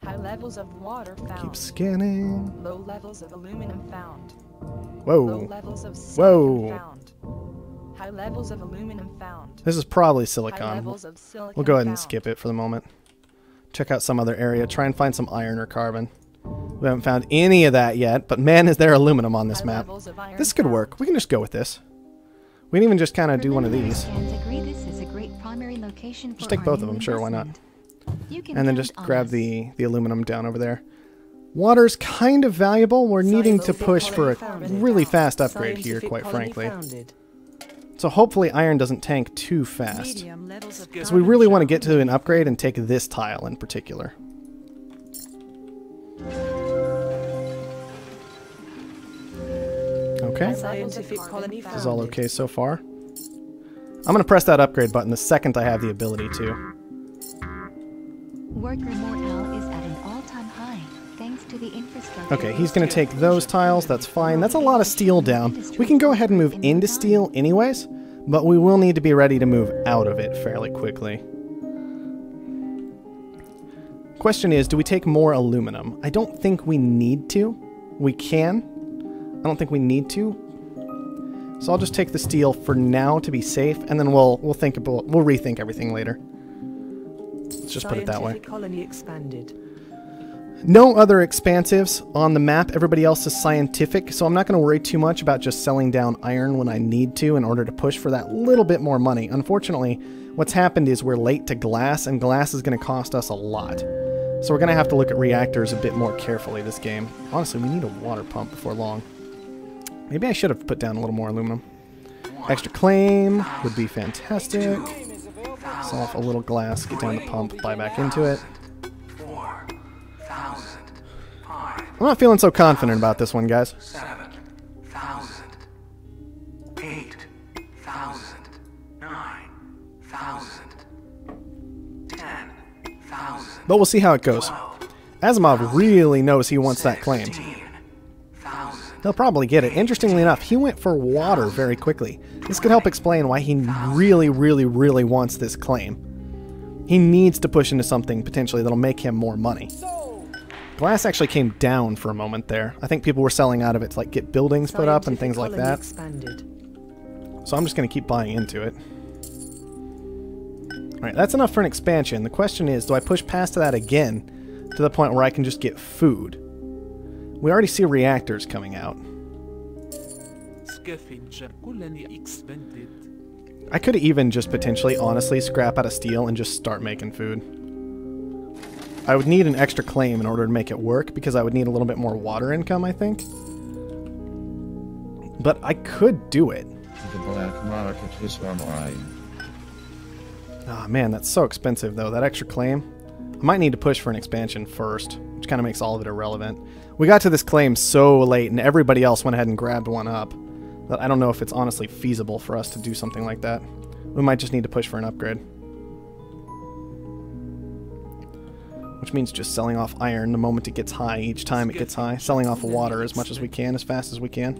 High levels of water found. Keep scanning. Low levels of aluminum found. Whoa. Low levels of silicon found. High levels of aluminum found. This is probably High silicon. levels of silicon We'll go ahead and found. skip it for the moment. Check out some other area. Try and find some iron or carbon. We haven't found any of that yet, but man, is there aluminum on this High map. levels of iron This could found. work. We can just go with this. We can even just kind of do one of Preliminary these. scans agree this is a great primary location for Just take our both of new them, sure, why not? investment. You can And then count just on grab us. the aluminum down over there. Water's kind of valuable. We're needing to push for a really fast upgrade here, quite frankly. So hopefully iron doesn't tank too fast. Medium levels of So we really want to get to an upgrade and take this tile in particular. Okay. scientific colony This is all okay so far. I'm going to press that upgrade button the second I have the ability to. Worker morale is at an all-time high, thanks to the infrastructure. Okay, he's going to take those tiles. That's fine. That's a lot of steel down. We can go ahead and move into steel anyways, but we will need to be ready to move out of it fairly quickly. Question is, do we take more aluminum? I don't think we need to. We can. I don't think we need to. So I'll just take the steel for now to be safe, and then we'll rethink everything later. Let's just put it that way. Scientific colony expanded. No other expansives on the map. Everybody else is scientific, so I'm not going to worry too much about just selling down iron when I need to in order to push for that little bit more money. Unfortunately, what's happened is we're late to glass, and glass is going to cost us a lot. So we're going to have to look at reactors a bit more carefully this game. Honestly, we need a water pump before long. Maybe I should have put down a little more aluminum. Extra claim would be fantastic. Sell off a little glass, get down the pump, buy back into it. I'm not feeling so confident about this one, guys. 7,000, 8,000, 9,000, 10,000. But we'll see how it goes. Asimov really knows he wants that claim. 16,000. He'll probably get it. Interestingly enough, he went for water very quickly. This could help explain why he really, really, really wants this claim. He needs to push into something potentially that'll make him more money. Glass actually came down for a moment there. I think people were selling out of it to like get buildings put up and things like that. Expanded. So I'm just going to keep buying into it. Alright, that's enough for an expansion. The question is, do I push past that again to the point where I can just get food? We already see reactors coming out. I could even just potentially, honestly, scrap out of steel and just start making food. I would need an extra claim in order to make it work, because I would need a little bit more water income, I think. But I could do it. The black market is online. Ah, man, that's so expensive, though, that extra claim. I might need to push for an expansion first, which kind of makes all of it irrelevant. We got to this claim so late, and everybody else went ahead and grabbed one up, that I don't know if it's honestly feasible for us to do something like that. We might just need to push for an upgrade. Which means just selling off iron the moment it gets high, each time it gets high. Selling off water as much as we can, as fast as we can.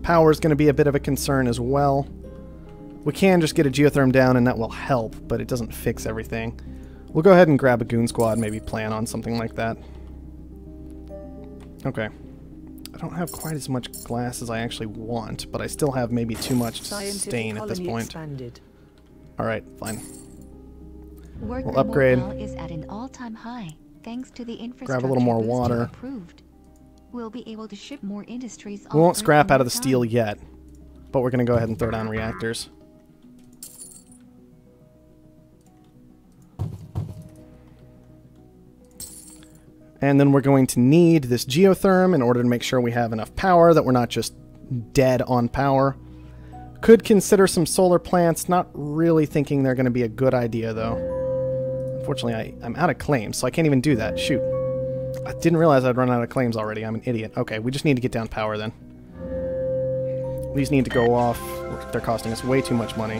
Power is going to be a bit of a concern as well. We can just get a geotherm down and that will help, but it doesn't fix everything. We'll go ahead and grab a goon squad, maybe plan on something like that. Okay. I don't have quite as much glass as I actually want, but I still have maybe too much stain at this point. Alright, fine. We'll upgrade. Is at an all-time high, thanks to the infrastructure Grab a little more booster water. approved. We'll be able to ship more industries. We won't scrap out of the time. steel yet, but we're going to go ahead and throw down reactors. And then we're going to need this geotherm in order to make sure we have enough power, that we're not just dead on power. Could consider some solar plants, not really thinking they're going to be a good idea though. Unfortunately, I'm out of claims, so I can't even do that. Shoot. I didn't realize I'd run out of claims already. I'm an idiot. Okay, we just need to get down power then. These need to go off. They're costing us way too much money.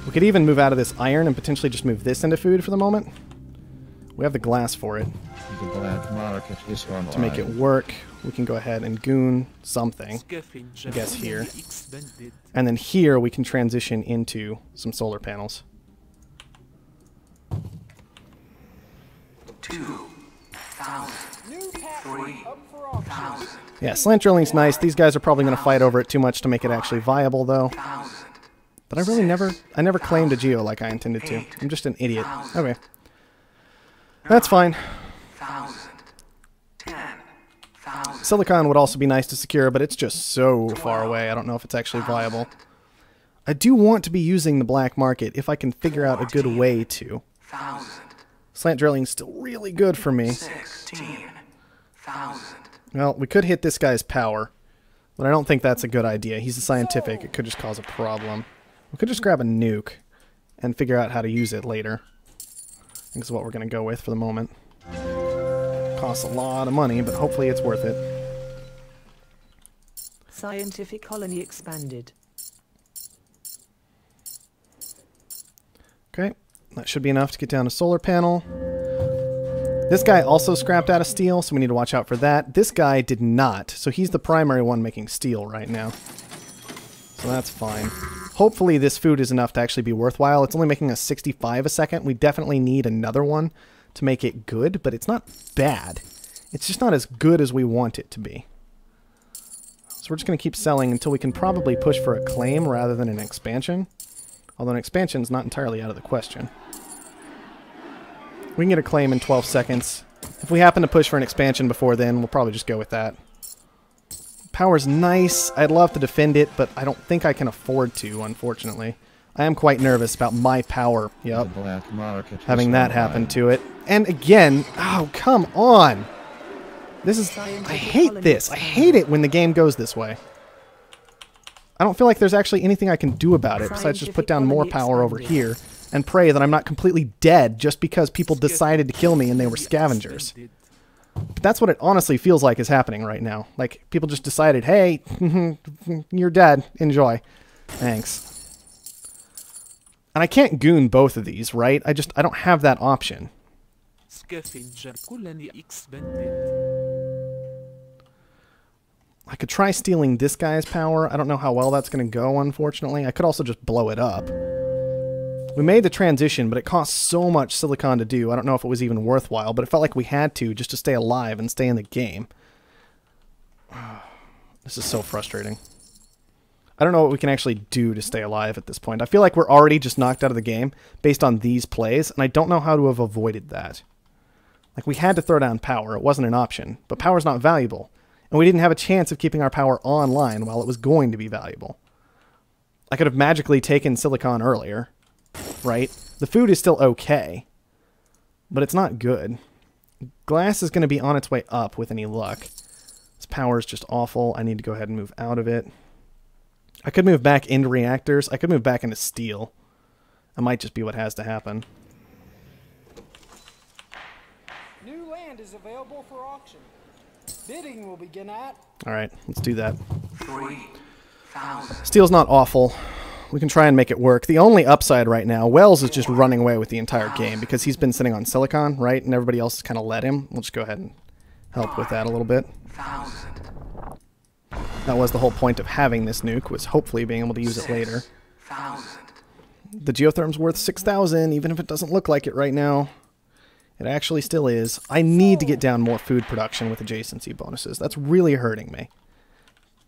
We could even move out of this iron and potentially just move this into food for the moment. We have the glass for it. The black market is online. To make it work, we can go ahead and goon something, Scavenger I guess here. expanded. And then here we can transition into some solar panels. 2,000. 3,000. Yeah, slant drilling's nice. These guys are probably going to fight over it too much to make it actually viable, though. 1,000. But I never claimed a geo like I intended to. I'm just an idiot. Okay. That's fine. 1,000. 10,000. Silicon would also be nice to secure, but it's just so far away. I don't know if it's actually viable. I do want to be using the black market if I can figure out a good way to. 1,000. Slant drilling's still really good for me. 16,000. Well, we could hit this guy's power, but I don't think that's a good idea. He's a scientific. It could just cause a problem. We could just grab a nuke and figure out how to use it later. I think is what we're going to go with for the moment. Costs a lot of money, but hopefully it's worth it. Scientific colony expanded. Okay, that should be enough to get down a solar panel. This guy also scrapped out of steel, so we need to watch out for that. This guy did not, so he's the primary one making steel right now. So that's fine. Hopefully this food is enough to actually be worthwhile. It's only making us 65 a second. We definitely need another one to make it good, but it's not bad. It's just not as good as we want it to be. So we're just going to keep selling until we can probably push for a claim rather than an expansion. Although an expansion is not entirely out of the question. We can get a claim in 12 seconds. If we happen to push for an expansion before then, we'll probably just go with that. Power's nice. I'd love to defend it, but I don't think I can afford to, unfortunately. I am quite nervous about my power. Yep. The black market Having is that online. happen to it. And again, oh, come on. This is, I hate this. I hate it when the game goes this way. I don't feel like there's actually anything I can do about it besides just put down more power over here and pray that I'm not completely dead just because people decided to kill me and they were scavengers. But that's what it honestly feels like is happening right now. Like, people just decided, hey, you're dead. Enjoy. Thanks. And I can't goon both of these, right? I don't have that option. Scavenger colony expanded. I could try stealing this guy's power. I don't know how well that's going to go, unfortunately. I could also just blow it up. We made the transition, but it cost so much silicon to do. I don't know if it was even worthwhile, but it felt like we had to just to stay alive and stay in the game. This is so frustrating. I don't know what we can actually do to stay alive at this point. I feel like we're already just knocked out of the game based on these plays, and I don't know how to have avoided that. Like, we had to throw down power. It wasn't an option, but power's not valuable. And we didn't have a chance of keeping our power online while it was going to be valuable. I could have magically taken silicon earlier, right? The food is still okay, but it's not good. Glass is going to be on its way up with any luck. This power is just awful. I need to go ahead and move out of it. I could move back into reactors. I could move back into steel. That might just be what has to happen. New land is available for auction. Bidding will begin at... Alright, let's do that. 3,000. Steel's not awful. We can try and make it work. The only upside right now, Wells is just running away with the entire game because he's been sitting on silicon, right? And everybody else has kind of let him. We'll just go ahead and help with that a little bit. 1,000. That was the whole point of having this nuke, was hopefully being able to use it later. 1,000. The geotherm's worth 6,000, even if it doesn't look like it right now. It actually still is. I need to get down more food production with adjacency bonuses. That's really hurting me.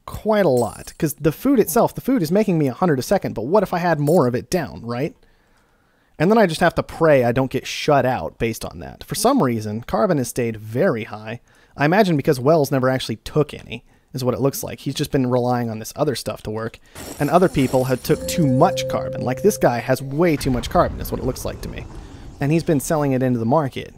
Quite a lot. Because the food itself, the food is making me 100 a second, but what if I had more of it down, right? And then I just have to pray I don't get shut out based on that. For some reason, carbon has stayed very high. I imagine because Wells never actually took any, is what it looks like. He's just been relying on this other stuff to work. And other people have took too much carbon. Like this guy has way too much carbon, is what it looks like to me. And he's been selling it into the market.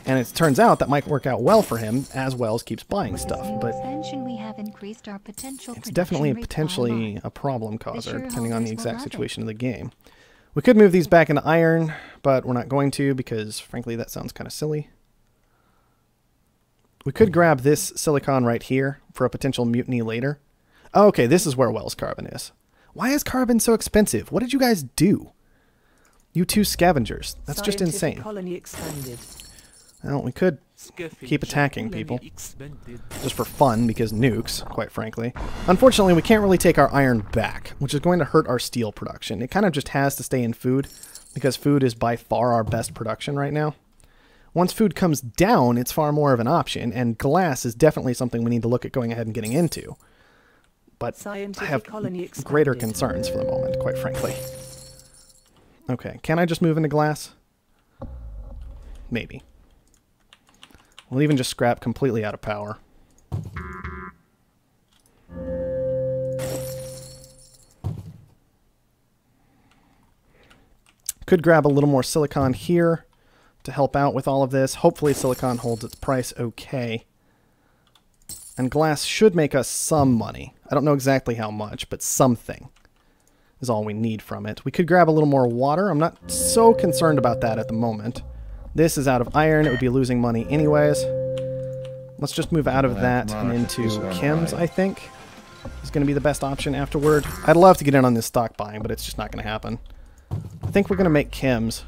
And it turns out that might work out well for him as Wells keeps buying stuff. But Expansion, we have increased our potential it's production definitely rate potentially by a problem causer, shareholders depending on the will exact love it. situation of the game. We could move these back into iron, but we're not going to because, frankly, that sounds kind of silly. We could grab this silicon right here for a potential mutiny later. Oh, okay, this is where Wells carbon is. Why is carbon so expensive? What did you guys do? You two scavengers. That's just Scientific insane. colony expanded. Well, we could keep attacking people. Expanded. Just for fun, because nukes, quite frankly. Unfortunately, we can't really take our iron back, which is going to hurt our steel production. It kind of just has to stay in food, because food is by far our best production right now. Once food comes down, it's far more of an option, and glass is definitely something we need to look at going ahead and getting into. But I have greater concerns for the moment, quite frankly. Okay, can I just move into glass? Maybe. We'll even just scrap completely out of power. Could grab a little more silicon here to help out with all of this. Hopefully silicon holds its price okay. And glass should make us some money. I don't know exactly how much, but something is all we need from it. We could grab a little more water. I'm not so concerned about that at the moment. This is out of iron. It would be losing money anyways. Let's just move out of that and into chems, I think. Is going to be the best option afterward. I'd love to get in on this stock buying, but it's just not going to happen. I think we're going to make chems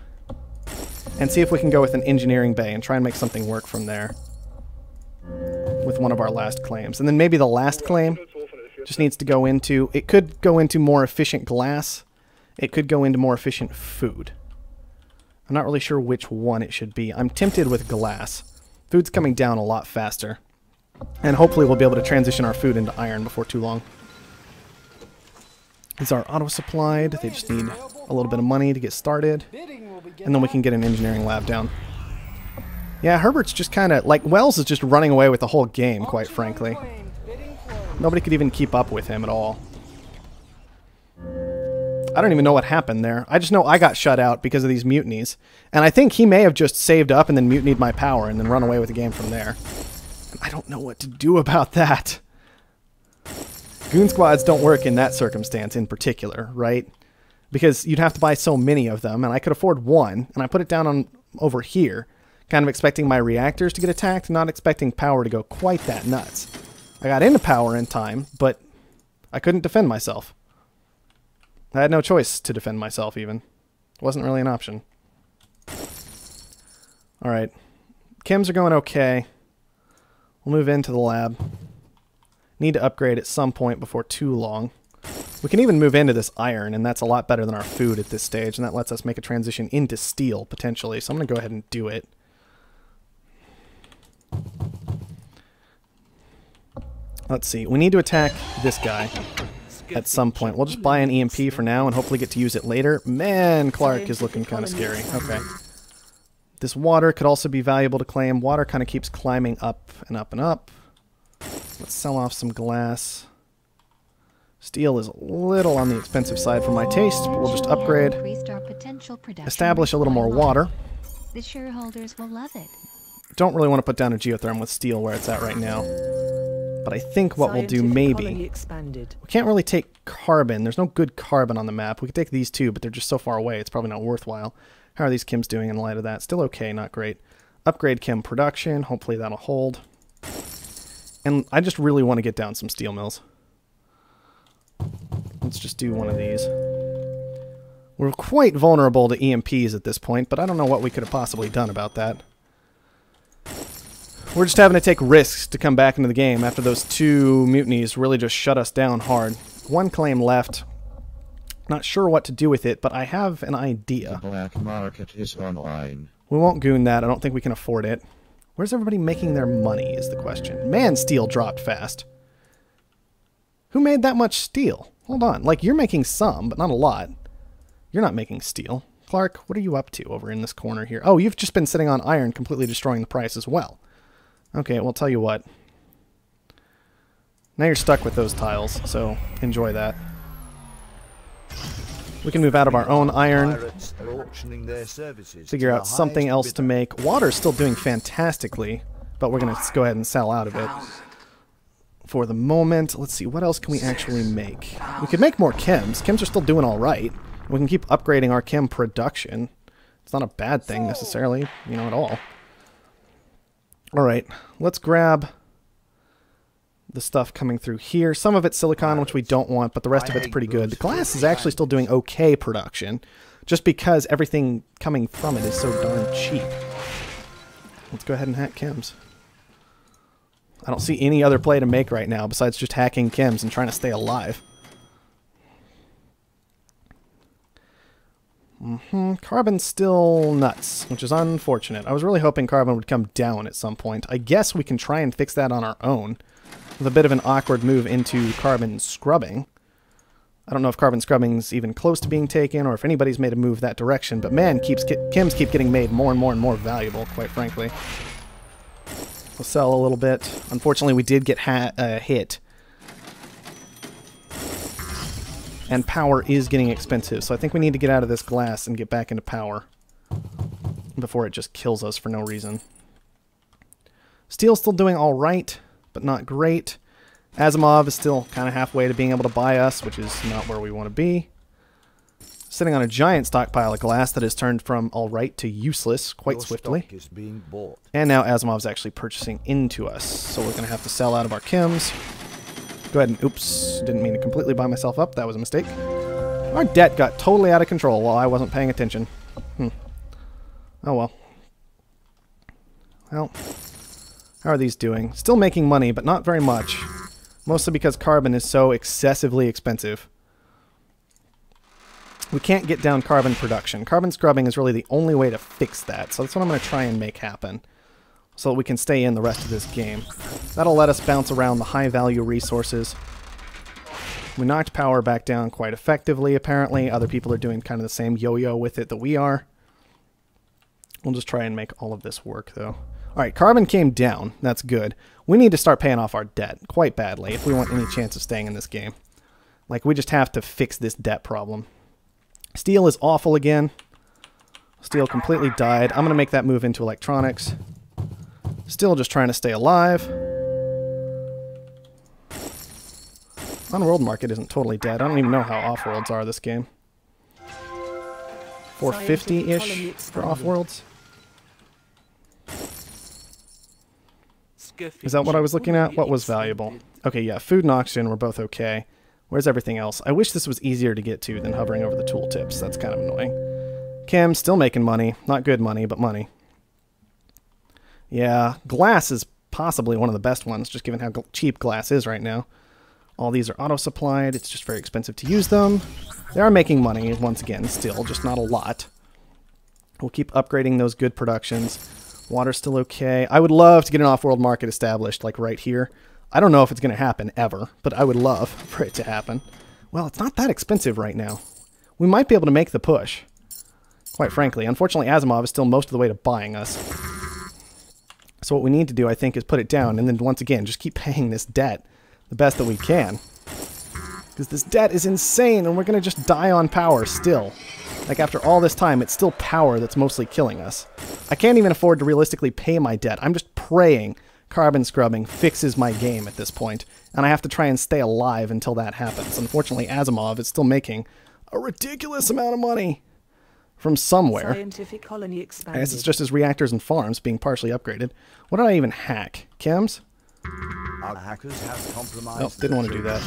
and see if we can go with an engineering bay and try and make something work from there with one of our last claims. And then maybe the last claim just needs to go into... It could go into more efficient glass. It could go into more efficient food. I'm not really sure which one it should be. I'm tempted with glass. Food's coming down a lot faster. And hopefully we'll be able to transition our food into iron before too long. These are auto-supplied. They just need a little bit of money to get started. And then we can get an engineering lab down. Yeah, Herbert's just kind of... Like, Wells is just running away with the whole game, quite frankly. Nobody could even keep up with him at all. I don't even know what happened there. I just know I got shut out because of these mutinies. And I think he may have just saved up and then mutinied my power and then run away with the game from there. And I don't know what to do about that. Goon squads don't work in that circumstance in particular, right? Because you'd have to buy so many of them, and I could afford one, and I put it down on over here, kind of expecting my reactors to get attacked, not expecting power to go quite that nuts. I got into power in time, but I couldn't defend myself. I had no choice to defend myself, even. It wasn't really an option. Alright. Chems are going okay. We'll move into the lab. Need to upgrade at some point before too long. We can even move into this iron, and that's a lot better than our food at this stage, and that lets us make a transition into steel, potentially. So I'm going to go ahead and do it. Let's see. We need to attack this guy at some point. We'll just buy an EMP for now and hopefully get to use it later. Man, Clark is looking kind of scary. Okay. This water could also be valuable to claim. Water kind of keeps climbing up and up and up. Let's sell off some glass. Steel is a little on the expensive side for my taste, but we'll just upgrade. Establish a little more water. The shareholders will love it. Don't really want to put down a geotherm with steel where it's at right now. But I think what we'll do maybe... We can't really take carbon. There's no good carbon on the map. We could take these two, but they're just so far away, it's probably not worthwhile. How are these chems doing in light of that? Still okay, not great. Upgrade chem production. Hopefully that'll hold. And I just really want to get down some steel mills. Let's just do one of these. We're quite vulnerable to EMPs at this point, but I don't know what we could have possibly done about that. We're just having to take risks to come back into the game after those two mutinies really just shut us down hard. One claim left. Not sure what to do with it, but I have an idea. The black market is online. We won't goon that. I don't think we can afford it. Where's everybody making their money is the question. Man, steel dropped fast. Who made that much steel? Hold on. Like, you're making some, but not a lot. You're not making steel. Clark, what are you up to over in this corner here? Oh, you've just been sitting on iron, completely destroying the price as well. Okay, well, tell you what. Now you're stuck with those tiles, so enjoy that. We can move out of our own iron. Figure out something else to make. Water's still doing fantastically, but we're going to go ahead and sell out of it. For the moment, let's see, what else can we actually make? We could make more chems. Chems are still doing all right. We can keep upgrading our chem production. It's not a bad thing necessarily, you know, at all. Alright, let's grab the stuff coming through here. Some of it's silicon, which we don't want, but the rest of it's pretty good. The glass is actually still doing okay production, just because everything coming from it is so darn cheap. Let's go ahead and hack chems. I don't see any other play to make right now besides just hacking chems and trying to stay alive. Carbon's still nuts, which is unfortunate. I was really hoping carbon would come down at some point. I guess we can try and fix that on our own with a bit of an awkward move into carbon scrubbing. I don't know if carbon scrubbing's even close to being taken or if anybody's made a move that direction, but man, chems keep getting made more and more valuable, quite frankly. We'll sell a little bit. Unfortunately, we did get hit. And power is getting expensive, so I think we need to get out of this glass and get back into power before it just kills us for no reason. Steel's still doing all right, but not great. Asimov is still kind of halfway to being able to buy us, which is not where we want to be. Sitting on a giant stockpile of glass that has turned from all right to useless quite swiftly. Is being bought. And now Asimov's actually purchasing into us, so we're going to have to sell out of our chems. Go ahead and, oops, didn't mean to completely buy myself up. That was a mistake. Our debt got totally out of control while I wasn't paying attention. Oh well. Well, how are these doing? Still making money, but not very much. Mostly because carbon is so excessively expensive. We can't get down carbon production. Carbon scrubbing is really the only way to fix that, so that's what I'm going to try and make happen, so that we can stay in the rest of this game. That'll let us bounce around the high-value resources. We knocked power back down quite effectively, apparently. Other people are doing kind of the same yo-yo with it that we are. We'll just try and make all of this work, though. Alright, carbon came down. That's good. We need to start paying off our debt quite badly if we want any chance of staying in this game. Like, we just have to fix this debt problem. Steel is awful again. Steel completely died. I'm going to make that move into electronics. Still just trying to stay alive. On-world market isn't totally dead. I don't even know how off-worlds are this game. 450-ish for off-worlds. Is that what I was looking at? What was valuable? Okay, yeah, food and oxygen were both okay. Where's everything else? I wish this was easier to get to than hovering over the tooltips. That's kind of annoying. Chem, still making money. Not good money, but money. Yeah, glass is possibly one of the best ones, just given how cheap glass is right now. All these are auto-supplied. It's just very expensive to use them. They are making money, once again, still, just not a lot. We'll keep upgrading those good productions. Water's still okay. I would love to get an off-world market established, like right here. I don't know if it's going to happen, ever, but I would love for it to happen. Well, it's not that expensive right now. We might be able to make the push, quite frankly. Unfortunately, Asimov is still most of the way to buying us. So what we need to do, I think, is put it down, and then once again, just keep paying this debt the best that we can. Because this debt is insane, and we're going to just die on power still. Like, after all this time, it's still power that's mostly killing us. I can't even afford to realistically pay my debt. I'm just praying carbon scrubbing fixes my game at this point, and I have to try and stay alive until that happens. Unfortunately, Asimov is still making a ridiculous amount of money from somewhere. Scientific colony I expanded. guess it's just his reactors and farms being partially upgraded. What did I even hack? Chems? Our hackers have compromised. Nope, didn't want to do that.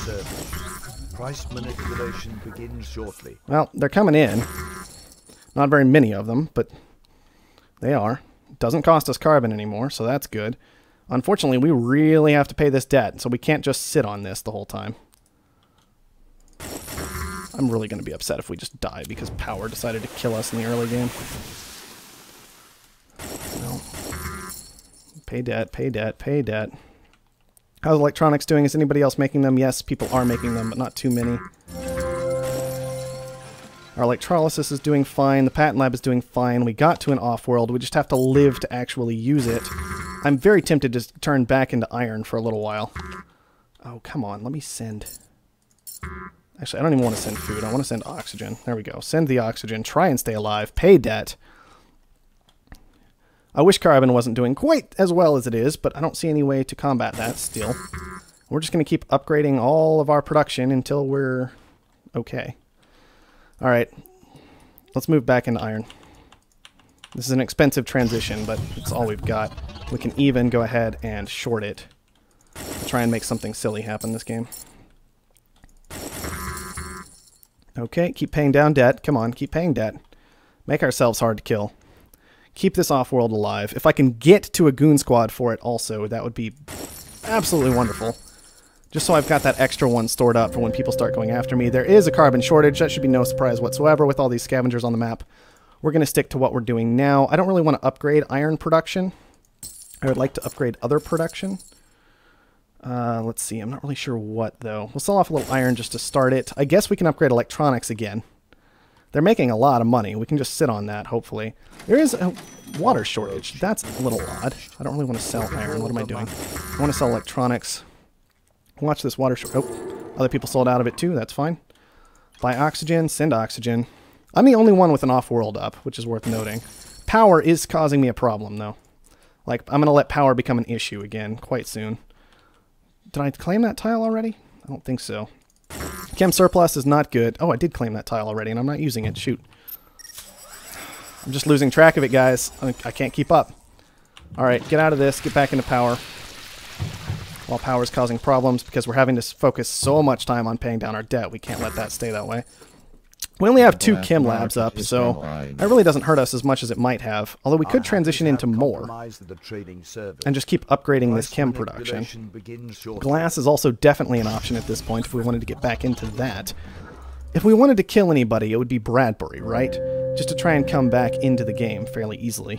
Price manipulation begins shortly. Well, they're coming in. Not very many of them, but they are. Doesn't cost us carbon anymore, so that's good. Unfortunately, we really have to pay this debt, so we can't just sit on this the whole time. I'm really going to be upset if we just die because power decided to kill us in the early game. No. Pay debt, pay debt, pay debt. How's electronics doing? Is anybody else making them? Yes, people are making them, but not too many. Our electrolysis is doing fine. The patent lab is doing fine. We got to an off-world. We just have to live to actually use it. I'm very tempted to turn back into iron for a little while. Oh, come on. Let me send... Actually, I don't even want to send food. I want to send oxygen. There we go. Send the oxygen. Try and stay alive. Pay debt. I wish carbon wasn't doing quite as well as it is, but I don't see any way to combat that still. We're just going to keep upgrading all of our production until we're okay. Alright, let's move back into iron. This is an expensive transition, but it's all we've got. We can even go ahead and short it to try and make something silly happen this game. Okay, keep paying down debt. Come on, keep paying debt. Make ourselves hard to kill. keep this off-world alive. If I can get to a goon squad for it also, that would be absolutely wonderful. Just so I've got that extra one stored up for when people start going after me. There is a carbon shortage. That should be no surprise whatsoever with all these scavengers on the map. We're going to stick to what we're doing now. I don't really want to upgrade iron production. I would like to upgrade other production. Let's see. I'm not really sure what, though. We'll sell off a little iron just to start it. I guess we can upgrade electronics again. They're making a lot of money. We can just sit on that, hopefully. There is a water shortage. That's a little odd. I don't really want to sell iron. What am I doing? I want to sell electronics. Watch this water shortage. Oh, other people sold out of it too. That's fine. Buy oxygen. Send oxygen. I'm the only one with an off-world up, which is worth noting. Power is causing me a problem, though. Like, I'm going to let power become an issue again quite soon. Did I claim that tile already? I don't think so. Chem surplus is not good. Oh, I did claim that tile already, and I'm not using it. Shoot. I'm just losing track of it, guys. I can't keep up. Alright, get out of this. Get back into power. While power is causing problems because we're having to focus so much time on paying down our debt. We can't let that stay that way. We only have 2 chem labs up, so that really doesn't hurt us as much as it might have. Although we could transition into more and just keep upgrading this chem production. Glass is also definitely an option at this point if we wanted to get back into that. If we wanted to kill anybody, it would be Bradbury, right? Just to try and come back into the game fairly easily.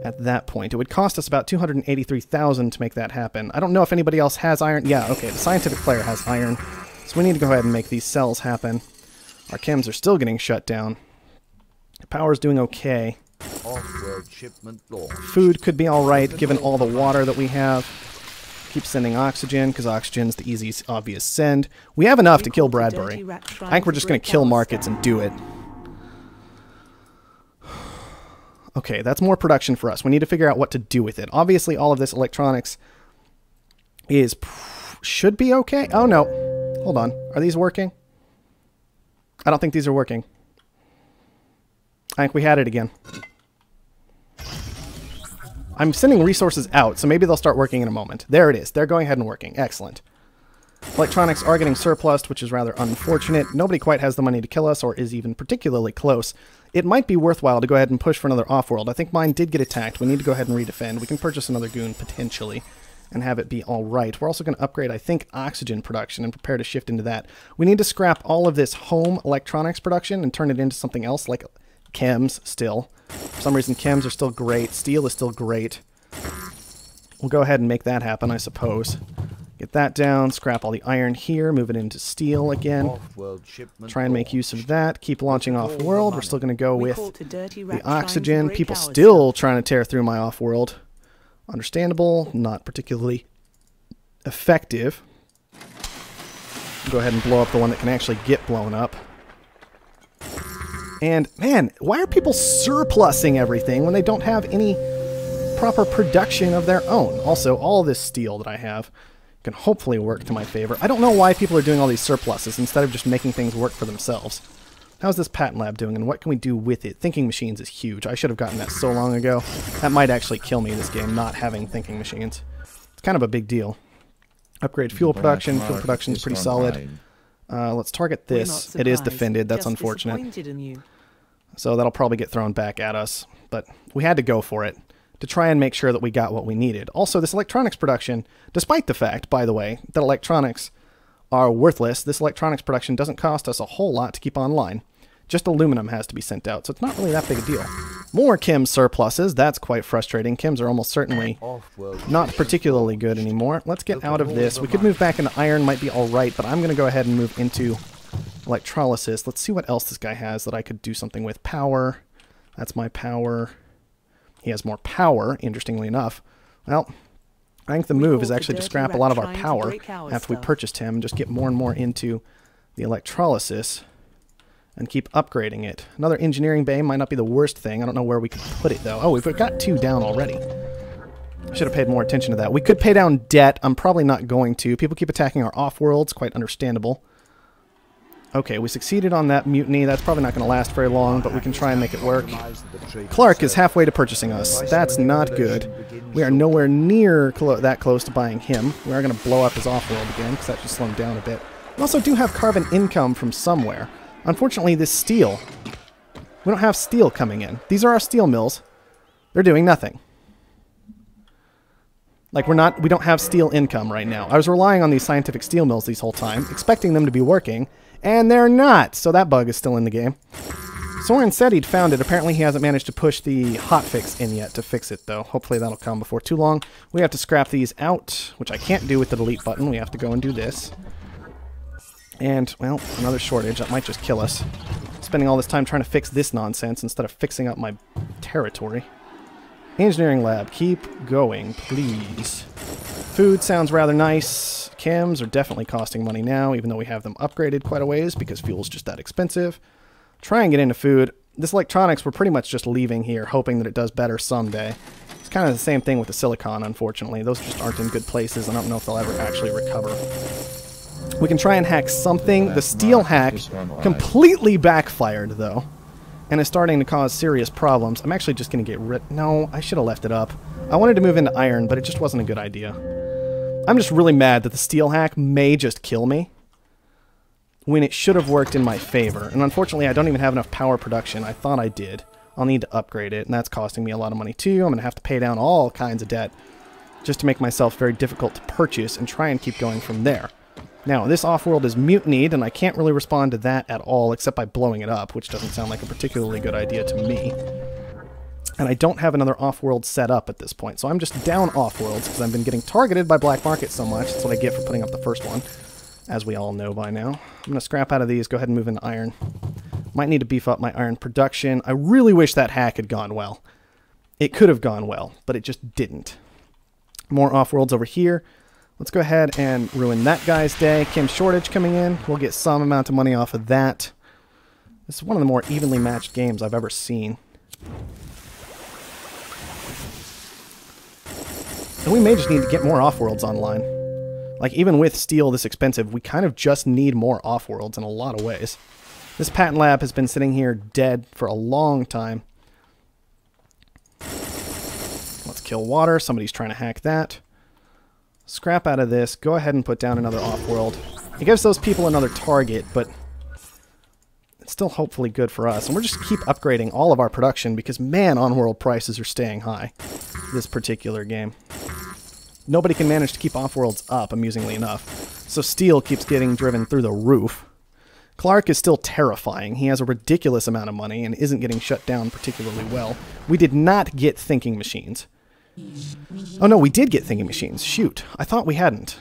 At that point, it would cost us about 283,000 to make that happen. I don't know if anybody else has iron. Yeah, okay, the scientific player has iron. So we need to go ahead and make these cells happen. Our chems are still getting shut down. Power's doing okay. Food could be alright, given all the water that we have. Keep sending oxygen, because oxygen's the easiest, obvious send. We have enough to kill Bradbury. I think we're just going to kill markets and do it. Okay, that's more production for us. We need to figure out what to do with it. Obviously, all of this electronics should be okay. Oh, no. Hold on. Are these working? I don't think these are working. I think we had it again. I'm sending resources out, so maybe they'll start working in a moment. There it is. They're going ahead and working. Excellent. Electronics are getting surplused, which is rather unfortunate. Nobody quite has the money to kill us or is even particularly close. It might be worthwhile to go ahead and push for another off-world. I think mine did get attacked. We need to go ahead and redefend. We can purchase another goon, potentially, and have it be all right. We're also going to upgrade, I think, oxygen production and prepare to shift into that. We need to scrap all of this home electronics production and turn it into something else, like chems still. For some reason, chems are still great. Steel is still great. We'll go ahead and make that happen, I suppose. Get that down, scrap all the iron here, move it into steel again. Try and make use of that. Keep launching off-world. We're still going to go with the oxygen. People still trying to tear through my off-world. Understandable, not particularly effective. Go ahead and blow up the one that can actually get blown up. And, man, why are people surplusing everything when they don't have any proper production of their own? Also, all this steel that I have can hopefully work to my favor. I don't know why people are doing all these surpluses instead of just making things work for themselves. How's this patent lab doing, and what can we do with it? Thinking machines is huge. I should have gotten that so long ago. That might actually kill me this game, not having thinking machines. It's kind of a big deal. Upgrade fuel production. Fuel production is pretty solid. Let's target this. It is defended. That's unfortunate. So that'll probably get thrown back at us. But we had to go for it to try and make sure that we got what we needed. Also, this electronics production, despite the fact, by the way, that electronics are worthless, this electronics production doesn't cost us a whole lot to keep online. Just aluminum has to be sent out, so it's not really that big a deal. More chem surpluses. That's quite frustrating. Chems are almost certainly not particularly good anymore. Let's get out of this. We could move back into iron, might be alright, but I'm going to go ahead and move into electrolysis. Let's see what else this guy has that I could do something with. Power. That's my power. He has more power, interestingly enough. Well, I think the move is actually to scrap a lot of our power after we purchased him and just get more and more into the electrolysis and keep upgrading it. Another engineering bay might not be the worst thing. I don't know where we could put it, though. Oh, we've got 2 down already. I should have paid more attention to that. We could pay down debt. I'm probably not going to. People keep attacking our off-worlds. Quite understandable. Okay, we succeeded on that mutiny. That's probably not going to last very long, but we can try and make it work. Clark is halfway to purchasing us. That's not good. We are nowhere near that close to buying him. We are going to blow up his off-world again, because that should slow him down a bit. We also do have carbon income from somewhere. Unfortunately, this steel We don't have steel coming in. These are our steel mills. They're doing nothing. Like, we don't have steel income right now. I was relying on these scientific steel mills this whole time, expecting them to be working, and they're not. So that bug is still in the game. Soren said he'd found it. Apparently he hasn't managed to push the hotfix in yet to fix it, though. Hopefully that'll come before too long. We have to scrap these out, which I can't do with the delete button. We have to go and do this. And, well, another shortage. That might just kill us. Spending all this time trying to fix this nonsense instead of fixing up my territory. Engineering lab, keep going, please. Food sounds rather nice. Chems are definitely costing money now, even though we have them upgraded quite a ways because fuel's just that expensive. Try and get into food. This electronics, we're pretty much just leaving here, hoping that it does better someday. It's kind of the same thing with the silicon, unfortunately. Those just aren't in good places. I don't know if they'll ever actually recover. We can try and hack something. The steel hack completely backfired, though, and is starting to cause serious problems. I'm actually just going to get rid... No, I should have left it up. I wanted to move into iron, but it just wasn't a good idea. I'm just really mad that the steel hack may just kill me when it should have worked in my favor. And unfortunately, I don't even have enough power production. I thought I did. I'll need to upgrade it, and that's costing me a lot of money, too. I'm going to have to pay down all kinds of debt just to make myself very difficult to purchase and try and keep going from there. Now, this Offworld is mutinied, and I can't really respond to that at all except by blowing it up, which doesn't sound like a particularly good idea to me. And I don't have another Offworld set up at this point, so I'm just down Offworlds because I've been getting targeted by Black Market so much. That's what I get for putting up the first one, as we all know by now. I'm going to scrap out of these, go ahead and move into iron. Might need to beef up my iron production. I really wish that hack had gone well. It could have gone well, but it just didn't. More Offworlds over here. Let's go ahead and ruin that guy's day. Chem shortage coming in. We'll get some amount of money off of that. This is one of the more evenly matched games I've ever seen. And we may just need to get more Offworlds online. Like, even with steel this expensive, we kind of just need more Offworlds in a lot of ways. This patent lab has been sitting here dead for a long time. Let's kill water. Somebody's trying to hack that. Scrap out of this. Go ahead and put down another Offworld. It gives those people another target, but it's still hopefully good for us. And we're just keep upgrading all of our production because, man, on-world prices are staying high this particular game. Nobody can manage to keep Offworlds up, amusingly enough. So steel keeps getting driven through the roof. Clark is still terrifying. He has a ridiculous amount of money and isn't getting shut down particularly well. We did not get thinking machines. Oh no, we did get thinking machines. Shoot, I thought we hadn't.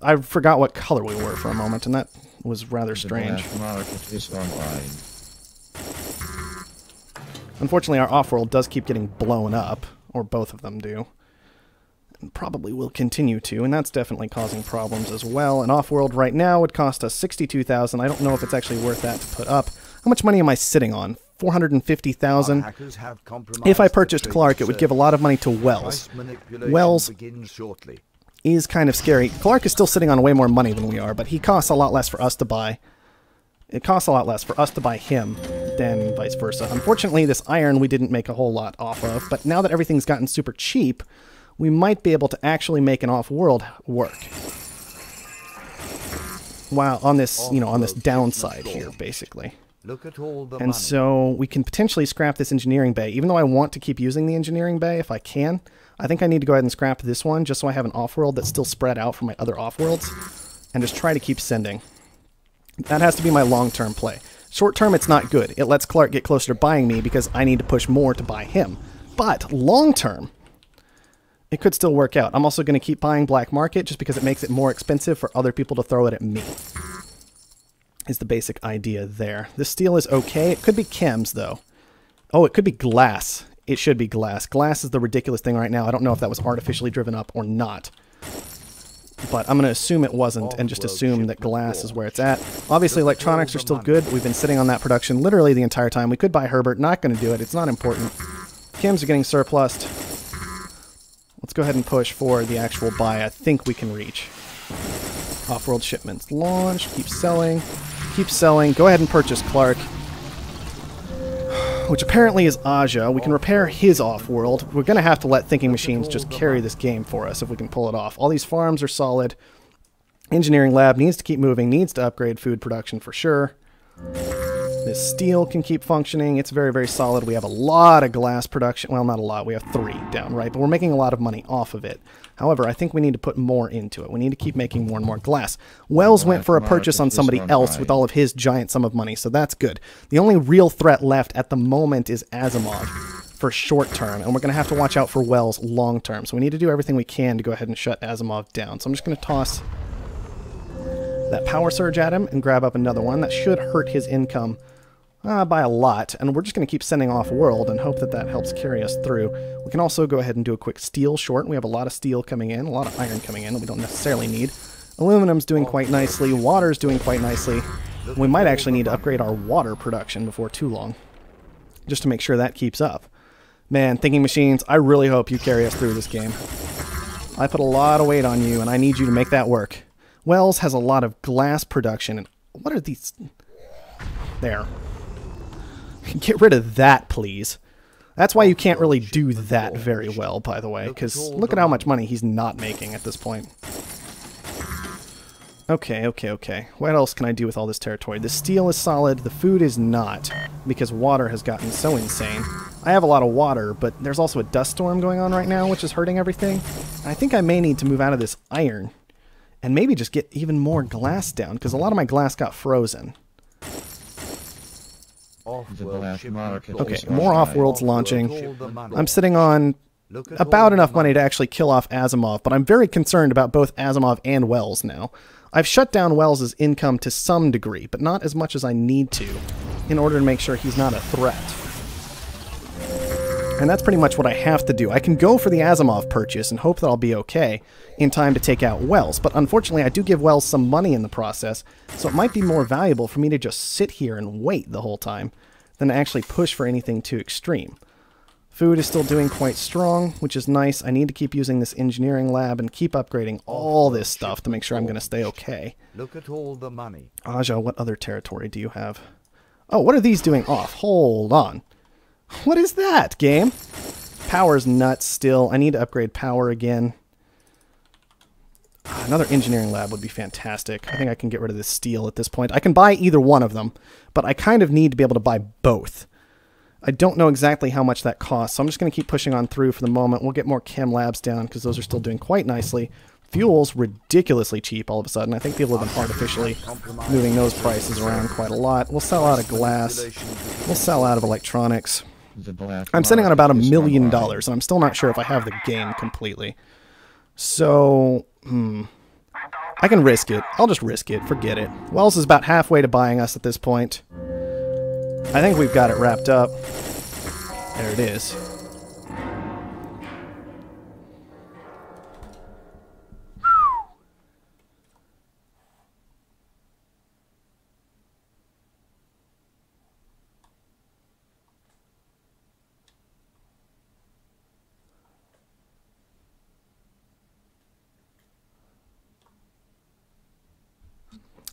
I forgot what color we were for a moment, and that was rather strange. Unfortunately, our Offworld does keep getting blown up, or both of them do. And probably will continue to, and that's definitely causing problems as well. An Offworld right now would cost us $62,000. I don't know if it's actually worth that to put up. How much money am I sitting on? $450,000. If I purchased Clark, it would give a lot of money to Wells. Wells is kind of scary. Clark is still sitting on way more money than we are, but he costs a lot less for us to buy. It costs a lot less for us to buy him than vice versa. Unfortunately, this iron we didn't make a whole lot off of, but now that everything's gotten super cheap, we might be able to actually make an Offworld work. Wow, on this, you know, on this downside here, basically. Look at all the and money. so we can potentially scrap this engineering bay. Even though I want to keep using the engineering bay if I can, I think I need to go ahead and scrap this one just so I have an Offworld that's still spread out from my other Offworlds and just try to keep sending. That has to be my long-term play. Short-term, it's not good. It lets Clark get closer to buying me because I need to push more to buy him. But long-term, it could still work out. I'm also going to keep buying Black Market just because it makes it more expensive for other people to throw it at me. Is the basic idea there. This steel is okay. It could be chems, though. Oh, it could be glass. It should be glass. Glass is the ridiculous thing right now. I don't know if that was artificially driven up or not. But I'm going to assume it wasn't and just assume that glass is where it's at. Obviously, electronics are still good. We've been sitting on that production literally the entire time. We could buy Herbert. Not going to do it. It's not important. Chems are getting surplused. Let's go ahead and push for the actual buy I think we can reach. Offworld shipments launched. Keep selling. Keep selling. Go ahead and purchase Clark. Which apparently is Aja. We can repair his Offworld. We're going to have to let thinking machines just carry this game for us if we can pull it off. All these farms are solid. Engineering lab needs to keep moving. Needs to upgrade food production for sure. This steel can keep functioning. It's very, very solid. We have a lot of glass production. Well, not a lot. We have 3 downright, but we're making a lot of money off of it. However, I think we need to put more into it. We need to keep making more and more glass. Wells went for a purchase on somebody else with all of his giant sum of money, so that's good. The only real threat left at the moment is Asimov for short term, and we're going to have to watch out for Wells long term. So we need to do everything we can to go ahead and shut Asimov down. So I'm just going to toss that power surge at him and grab up another one. That should hurt his income by a lot, and we're just going to keep sending Offworld and hope that that helps carry us through. We can also go ahead and do a quick steel short. We have a lot of steel coming in, a lot of iron coming in that we don't necessarily need. Aluminum's doing quite nicely. Water's doing quite nicely. We might actually need to upgrade our water production before too long, just to make sure that keeps up. Man, Thinking Machines, I really hope you carry us through this game. I put a lot of weight on you, and I need you to make that work. Wells has a lot of glass production, and what are these? There. Get rid of that, please. That's why you can't really do that very well, by the way, because look at how much money he's not making at this point. Okay, okay, okay. What else can I do with all this territory? The steel is solid, the food is not, because water has gotten so insane. I have a lot of water, but there's also a dust storm going on right now, which is hurting everything. I think I may need to move out of this iron, and maybe just get even more glass down, because a lot of my glass got frozen. Okay, more Offworld's launching. I'm sitting on about enough money to actually kill off Asimov, but I'm very concerned about both Asimov and Wells now. I've shut down Wells' income to some degree, but not as much as I need to, in order to make sure he's not a threat. And that's pretty much what I have to do. I can go for the Asimov purchase and hope that I'll be okay in time to take out Wells, but unfortunately I do give Wells some money in the process, so it might be more valuable for me to just sit here and wait the whole time than to actually push for anything too extreme. Food is still doing quite strong, which is nice. I need to keep using this engineering lab and keep upgrading all this stuff to make sure I'm going to stay okay. Look at all the money. Aja, what other territory do you have? Oh, what are these doing off? Hold on. What is that, game? Power's nuts still. I need to upgrade power again. Another engineering lab would be fantastic. I think I can get rid of this steel at this point. I can buy either one of them, but I kind of need to be able to buy both. I don't know exactly how much that costs, so I'm just going to keep pushing on through for the moment. We'll get more chem labs down because those are still doing quite nicely. Fuel's ridiculously cheap all of a sudden. I think people have been artificially moving those prices around quite a lot. We'll sell out of glass. We'll sell out of electronics. I'm sitting on about $1 million, and I'm still not sure if I have the game completely. So, I can risk it. I'll just risk it. Forget it. Wells is about halfway to buying us at this point. I think we've got it wrapped up. There it is.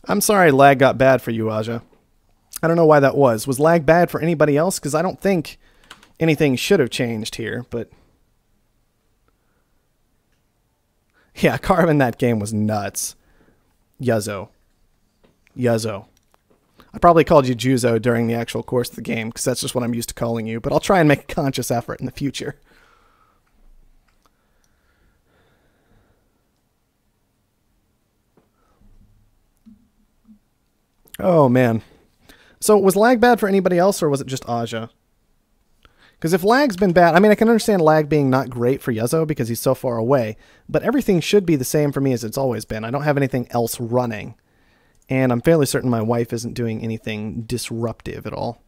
I'm sorry lag got bad for you, Aja. I don't know why that was. Was lag bad for anybody else? Because I don't think anything should have changed here, but... yeah, carving that game was nuts. Yuzzo. Yuzzo. I probably called you Juzo during the actual course of the game, because that's just what I'm used to calling you, but I'll try and make a conscious effort in the future. Oh, man. So, was lag bad for anybody else, or was it just Aja? Because if lag's been bad, I mean, I can understand lag being not great for Yuzzo because he's so far away, but everything should be the same for me as it's always been. I don't have anything else running, and I'm fairly certain my wife isn't doing anything disruptive at all.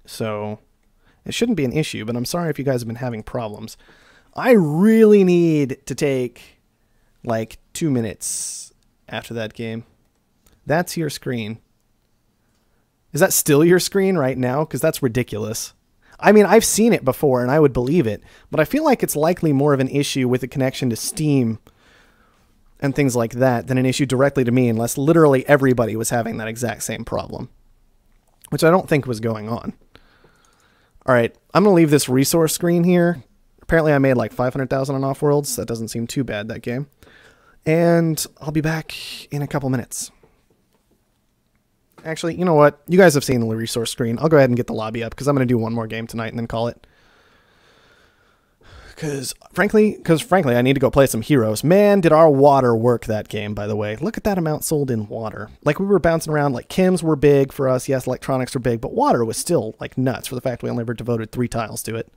So, it shouldn't be an issue, but I'm sorry if you guys have been having problems. I really need to take, like, 2 minutes after that game. That's your screen. Is that still your screen right now? Because that's ridiculous. I mean, I've seen it before, and I would believe it, but I feel like it's likely more of an issue with a connection to Steam and things like that than an issue directly to me, unless literally everybody was having that exact same problem, which I don't think was going on. All right, I'm going to leave this resource screen here. Apparently I made like 500,000 on Offworlds. That doesn't seem too bad, that game. And I'll be back in a couple minutes. Actually, you know what? You guys have seen the resource screen. I'll go ahead and get the lobby up because I'm going to do one more game tonight and then call it. Because frankly, I need to go play some heroes. Man, did our water work that game, by the way. Look at that amount sold in water. Like, we were bouncing around, like, chems were big for us. Yes, electronics were big, but water was still, like, nuts for the fact we only ever devoted 3 tiles to it.